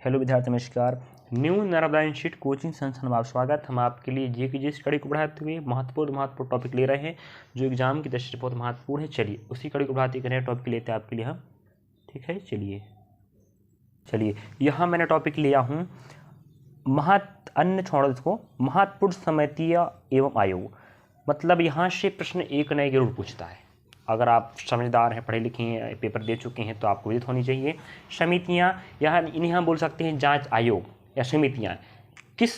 Hello विद्यार्थी, नमस्कार। New Narmada institute coaching संस्थान में आप स्वागत। हम आपके लिए जीके स्टडी को बढ़ाते हुए महत्वपूर्ण टॉपिक ले रहे हैं जो एग्जाम की दृष्टि से बहुत महत्वपूर्ण है। चलिए उसी कड़ी को बढ़ाते हुए टॉपिक लेते हैं आपके लिए हम। ठीक है, चलिए यहाँ मैंने टॉपिक लिया हूँ अन्य छोड़ो इसको, महत्वपूर्ण समितियाँ एवं आयोग। मतलब यहाँ से प्रश्न एक नए जरूर पूछता है। अगर आप समझदार हैं, पढ़े लिखे हैं, पेपर दे चुके हैं तो आपको विदित होनी चाहिए। समितियाँ यहाँ इन्हें हम बोल सकते हैं जांच आयोग या समितियाँ। किस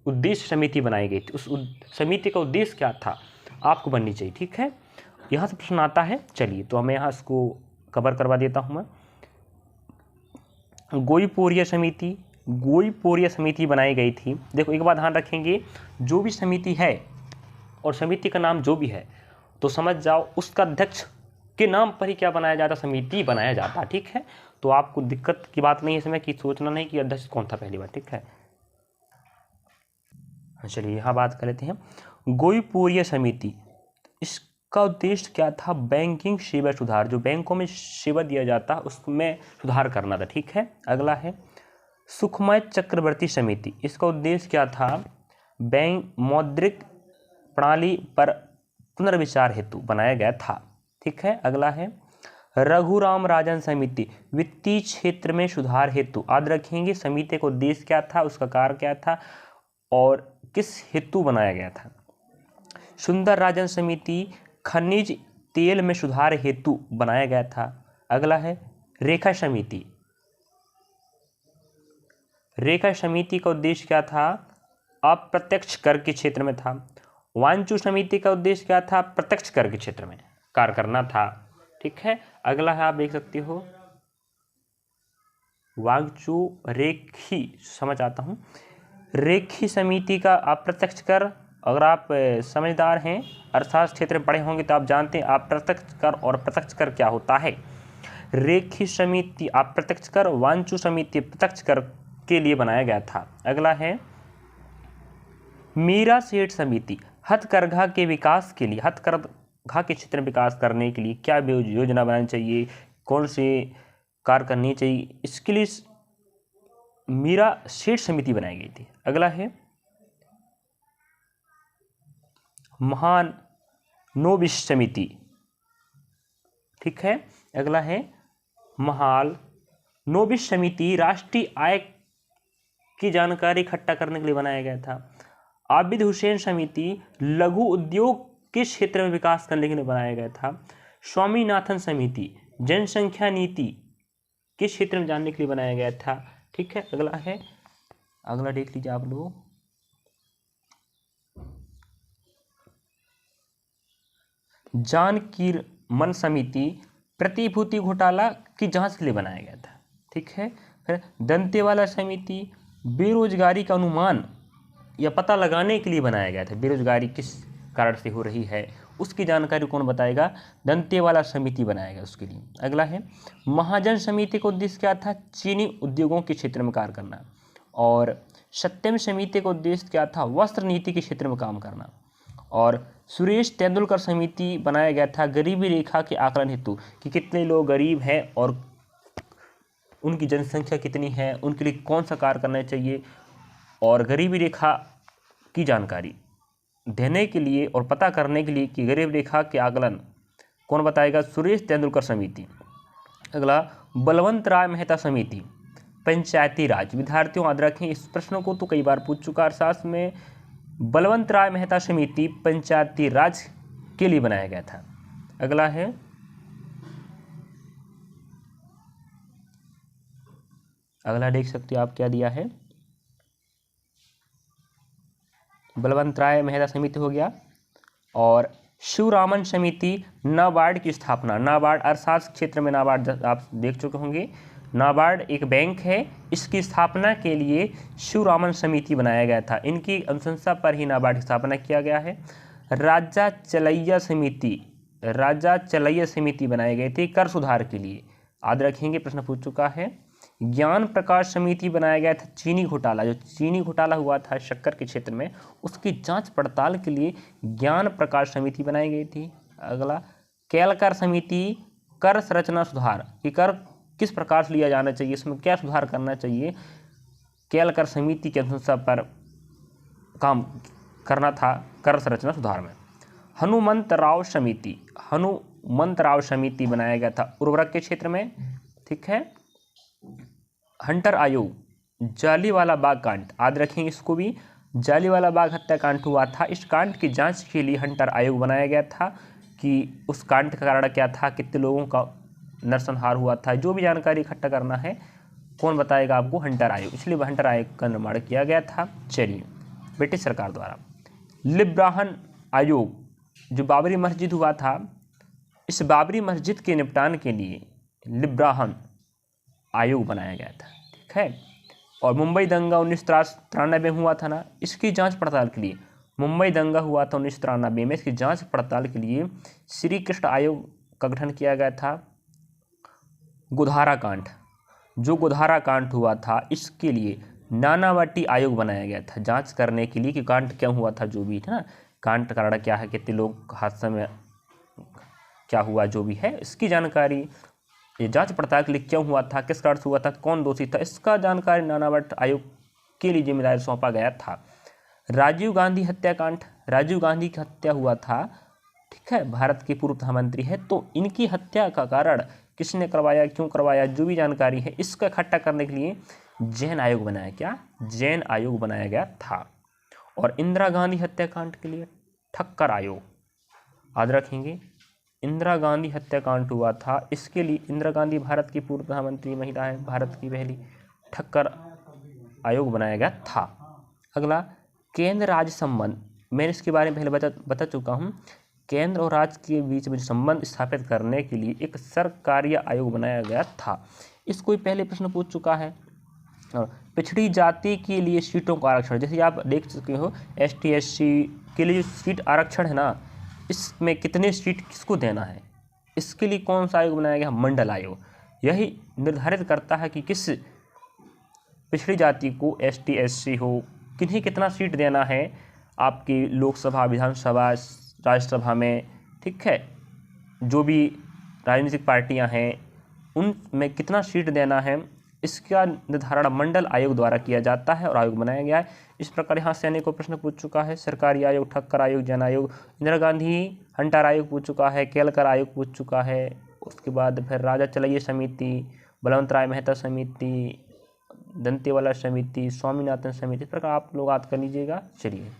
उद्देश्य समिति बनाई गई थी, उस समिति का उद्देश्य क्या था, आपको बननी चाहिए। ठीक है, यहाँ से प्रश्न आता है। चलिए तो हमें यहाँ इसको कवर करवा देता हूँ मैं। गोईपोरिया समिति बनाई गई थी। देखो एक बात ध्यान रखेंगे, जो भी समिति है और समिति का नाम जो भी है तो समझ जाओ उसका अध्यक्ष के नाम पर ही क्या बनाया जाता, समिति बनाया जाता। ठीक है, तो आपको दिक्कत की बात नहीं है इसमें कि सोचना नहीं कि अध्यक्ष कौन था पहली बार। ठीक है, चलिए यहाँ बात कर लेते हैं। गोईपोरिया समिति, इसका उद्देश्य क्या था, बैंकिंग सेवा सुधार। जो बैंकों में सेवा दिया जाता उसमें सुधार करना था। ठीक है, अगला है सुखमय चक्रवर्ती समिति। इसका उद्देश्य क्या था, बैंक मौद्रिक प्रणाली पर पुनर्विचार हेतु बनाया गया था। ठीक है, अगला है रघुराम राजन समिति, वित्तीय क्षेत्र में सुधार हेतु। याद रखेंगे समिति का उद्देश्य क्या था, उसका कार्य क्या था और किस हेतु बनाया गया था। सुंदर राजन समिति, खनिज तेल में सुधार हेतु बनाया गया था। अगला है रेखा समिति। रेखा समिति का उद्देश्य क्या था, अप्रत्यक्ष कर के क्षेत्र में था। वांचू समिति का उद्देश्य क्या था, प्रत्यक्ष कर के क्षेत्र में कार्य करना था। ठीक है, अगला है आप देख सकते हो वांचू रेखी, समझ आता हूँ। रेखी समिति का अप्रत्यक्ष कर, अगर आप समझदार हैं, अर्थशास्त्र क्षेत्र में पढ़े होंगे तो आप जानते हैं अप्रत्यक्ष कर और प्रत्यक्ष कर क्या होता है। रेखी समिति अप्रत्यक्ष कर, वांचू समिति प्रत्यक्ष कर के लिए बनाया गया था। अगला है मीरा सेठ समिति, हथकरघा के विकास के लिए, हथकरघा के क्षेत्र में विकास करने के लिए क्या योजना बनानी चाहिए, कौन से कार्य करनी चाहिए, इसके लिए मीरा सेठ समिति बनाई गई थी। अगला है महानोबिस समिति। ठीक है, अगला है महानोबिस समिति, राष्ट्रीय आय की जानकारी इकट्ठा करने के लिए बनाया गया था। आबिद हुसैन समिति, लघु उद्योग के क्षेत्र में विकास करने के लिए बनाया गया था। स्वामीनाथन समिति, जनसंख्या नीति के क्षेत्र में जानने के लिए बनाया गया था। ठीक है, अगला है, अगला देख लीजिए आप लोग, जानकीमन समिति, प्रतिभूति घोटाला की जांच के लिए बनाया गया था। ठीक है, फिर दंतेवाला समिति, बेरोजगारी का अनुमान या पता लगाने के लिए बनाया गया था। बेरोजगारी किस कारण से हो रही है उसकी जानकारी कौन बताएगा, दंतेवाला समिति बनाएगा उसके लिए। अगला है महाजन समिति का उद्देश्य क्या था, चीनी उद्योगों के क्षेत्र में कार्य करना। और सत्यम समिति का उद्देश्य क्या था, वस्त्र नीति के क्षेत्र में काम करना। और सुरेश तेंदुलकर समिति बनाया गया था गरीबी रेखा के आकलन हेतु, कि कितने लोग गरीब हैं और उनकी जनसंख्या कितनी है, उनके लिए कौन सा कार्य करना चाहिए, और गरीबी रेखा की जानकारी देने के लिए और पता करने के लिए कि गरीब रेखा के आकलन कौन बताएगा, सुरेश तेंदुलकर समिति। अगला बलवंत राय मेहता समिति, पंचायती राज। विद्यार्थियों याद रखें, इस प्रश्न को तो कई बार पूछ चुका अर्थशास्त्र में। बलवंत राय मेहता समिति पंचायती राज के लिए बनाया गया था। अगला है अगला देख सकते हो आप क्या दिया है, बलवंत राय मेहता समिति हो गया। और शिवरामन समिति, नाबार्ड की स्थापना। नाबार्ड अर्थशास्त्र क्षेत्र में नाबार्ड आप देख चुके होंगे। नाबार्ड एक बैंक है, इसकी स्थापना के लिए शिवरामन समिति बनाया गया था। इनकी अनुशंसा पर ही नाबार्ड की स्थापना किया गया है। राजा चलैया समिति बनाई गई थी कर सुधार के लिए। याद रखेंगे, प्रश्न पूछ चुका है। ज्ञान प्रकाश समिति बनाया गया था चीनी घोटाला, जो चीनी घोटाला हुआ था शक्कर के क्षेत्र में, उसकी जांच पड़ताल के लिए ज्ञान प्रकाश समिति बनाई गई थी। अगला केलकर समिति, कर संरचना सुधार, कि कर किस प्रकार से लिया जाना चाहिए, इसमें क्या सुधार करना चाहिए, केलकर समिति के अनुसार पर काम करना था कर संरचना सुधार में। हनुमंतराव समिति बनाया गया था उर्वरक के क्षेत्र में, ठीक है। हंटर आयोग, जालियांवाला बाग कांड, याद रखेंगे इसको भी, जालियांवाला बाग हत्याकांड हुआ था, इस कांड की जांच के लिए हंटर आयोग बनाया गया था कि उस कांड का कारण क्या था, कितने लोगों का नरसंहार हुआ था, जो भी जानकारी इकट्ठा करना है कौन बताएगा आपको, हंटर आयोग, इसलिए हंटर आयोग का निर्माण किया गया था। चलिए, ब्रिटिश सरकार द्वारा लिब्राहन आयोग, जो बाबरी मस्जिद हुआ था, इस बाबरी मस्जिद के निपटान के लिए लिब्राहन आयोग बनाया गया था, ठीक है। और मुंबई दंगा 1993 में हुआ था ना, इसकी जांच पड़ताल के लिए, मुंबई दंगा हुआ था 1993 में, इसकी जांच पड़ताल के लिए श्री कृष्ण आयोग का गठन किया गया था। गोधारा कांड, जो गोधारा कांड हुआ था, इसके लिए नानावटी आयोग बनाया गया था जांच करने के लिए कि कांड क्या हुआ था, जो भी था ना, कांड का कारण क्या है, कितने लोग हादसे में क्या हुआ, जो भी है इसकी जानकारी, ये जांच पड़ताल के लिए क्यों हुआ था, किस कारण से हुआ था, कौन दोषी था, इसका जानकारी नानावटी आयोग के लिए जिम्मेदारी सौंपा गया था। राजीव गांधी हत्याकांड, राजीव गांधी की हत्या हुआ था, ठीक है, भारत के पूर्व प्रधानमंत्री है, तो इनकी हत्या का कारण किसने करवाया, क्यों करवाया, जो भी जानकारी है इसका इकट्ठा करने के लिए जैन आयोग बनाया, क्या जैन आयोग बनाया गया था। और इंदिरा गांधी हत्याकांड के लिए ठक्कर आयोग, याद रखेंगे, इंदिरा गांधी हत्याकांड हुआ था, इसके लिए इंदिरा गांधी भारत की पूर्व प्रधानमंत्री महिला है, भारत की पहली, ठक्कर आयोग बनाया गया था। अगला, केंद्र राज्य संबंध, मैंने इसके बारे में पहले बता चुका हूँ। केंद्र और राज्य के बीच में संबंध स्थापित करने के लिए एक सरकारीय आयोग बनाया गया था, इसको भी पहले प्रश्न पूछ चुका है। और पिछड़ी जाति के लिए सीटों का आरक्षण, जैसे आप देख चुके हो ST SC के लिए जो सीट आरक्षण है ना, इसमें कितने सीट किसको देना है, इसके लिए कौन सा आयोग बनाया गया, मंडल आयोग। यही निर्धारित करता है कि किस पिछड़ी जाति को ST SC हो किन्हें कितना सीट देना है आपकी लोकसभा, विधानसभा, राज्यसभा में, ठीक है, जो भी राजनीतिक पार्टियां हैं उनमें कितना सीट देना है, इसका निर्धारण मंडल आयोग द्वारा किया जाता है और आयोग बनाया गया है। इस प्रकार यहाँ से अनेकों प्रश्न पूछ चुका है। सरकारी आयोग, ठक्कर आयोग, जन आयोग, इंदिरा गांधी हंटर आयोग पूछ चुका है, केलकर आयोग पूछ चुका है, उसके बाद फिर राजा चलैया समिति, बलवंत राय मेहता समिति, दंतेवाला समिति, स्वामीनाथन समिति, इस प्रकार आप लोग याद कर लीजिएगा। चलिए।